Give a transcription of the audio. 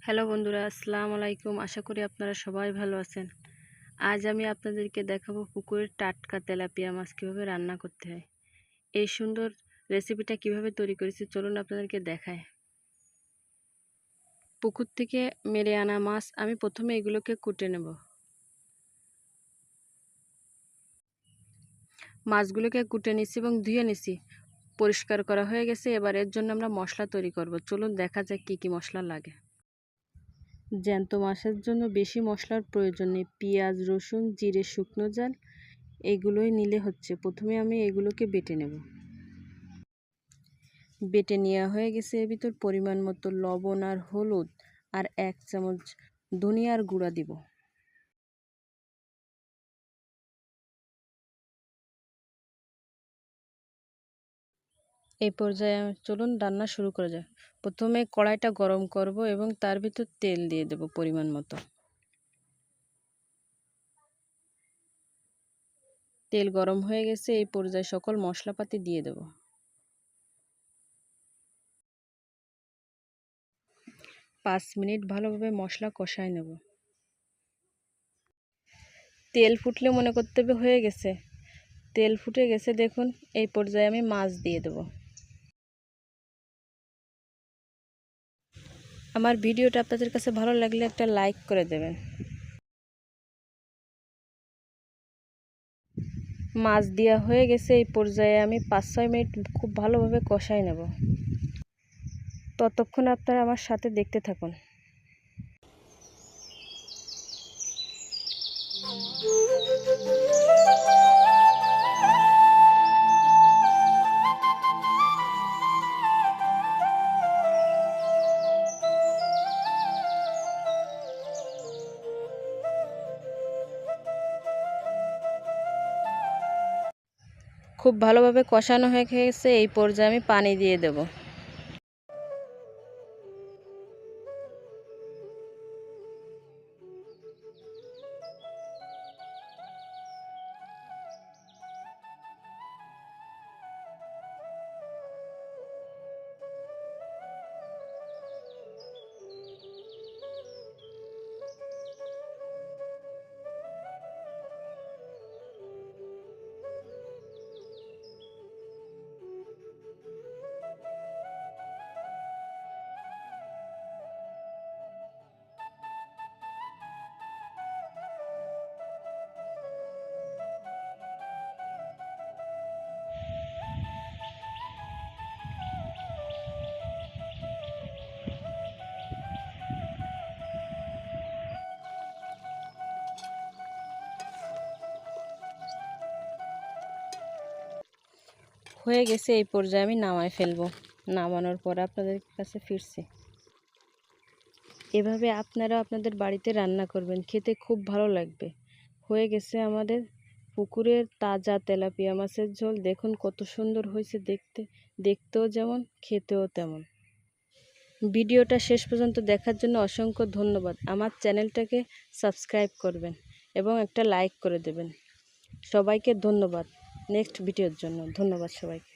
Hello বন্ধুরা, আসসালামু আলাইকুম। আশা করি আপনারা সবাই ভালো আছেন। আজ আমি আপনাদেরকে দেখাবো পুকুরের টাটকা তেলাপিয়া মাছ কীভাবে রান্না করতে হয়। এই সুন্দর রেসিপিটা কিভাবে তৈরি করেছি চলুন আপনাদেরকে দেখায়। পুকুর থেকে মেরে আনা মাছ আমি প্রথমে এগুলোকে কুটে নেব। মাছগুলোকে কুটে নিছি এবং ধুয়ে নিছি, পরিষ্কার করা হয়ে গেছে। এবার এর জন্য আমরা মশলা তৈরি করব। চলুন দেখা যাক কী কী মশলা লাগে। জ্যান্ত মাছের জন্য বেশি মশলার প্রয়োজন নেই। পেঁয়াজ, রসুন, জিরে, শুকনো ঝাল এগুলোই নিলে হচ্ছে। প্রথমে আমি এগুলোকে বেটে নেব। বেটে নেওয়া হয়ে গেছে। এর ভিতর পরিমাণ মতো লবণ আর হলুদ আর 1 চামচ ধনিয়ার গুঁড়া দিব। এই পর্যায়ে চলুন রান্না শুরু করা যায়। প্রথমে কড়াইটা গরম করব এবং তার ভিতর তেল দিয়ে দেব পরিমাণ মতো। তেল গরম হয়ে গেছে। এই পর্যায়ে সকল মশলাপাতি দিয়ে দেব। পাঁচ মিনিট ভালোভাবে মশলা কষায় নেব। তেল ফুটলে মনে করতে হবে হয়ে গেছে। তেল ফুটে গেছে দেখুন। এই পর্যায়ে আমি মাছ দিয়ে দেব। আমার ভিডিওটা আপনাদের কাছে ভালো লাগলে একটা লাইক করে দেবেন। মাছ দেওয়া হয়ে গেছে। এই পর্যায়ে আমি 5-6 মিনিট খুব ভালোভাবে কষাই নেব। ততক্ষণ আপনারা আমার সাথে দেখতে থাকুন। খুব ভালোভাবে কষানো হয়ে গেছে। এই পর্যায়ে আমি পানি দিয়ে দেব। হয়ে গেছে। এই পর্যায়ে আমি নামায় ফেলবো। নামানোর পর আপনাদের কাছে ফিরছি। এভাবে আপনারা আপনাদের বাড়িতে রান্না করবেন, খেতে খুব ভালো লাগবে। হয়ে গেছে আমাদের পুকুরের তাজা তেলাপিয়া মাছের ঝোল। দেখুন কত সুন্দর হয়েছে দেখতে, দেখতেও যেমন খেতেও তেমন। ভিডিওটা শেষ পর্যন্ত দেখার জন্য অসংখ্য ধন্যবাদ। আমার চ্যানেলটাকে সাবস্ক্রাইব করবেন এবং একটা লাইক করে দেবেন। সবাইকে ধন্যবাদ। নেক্সট ভিডিওর জন্য ধন্যবাদ সবাইকে।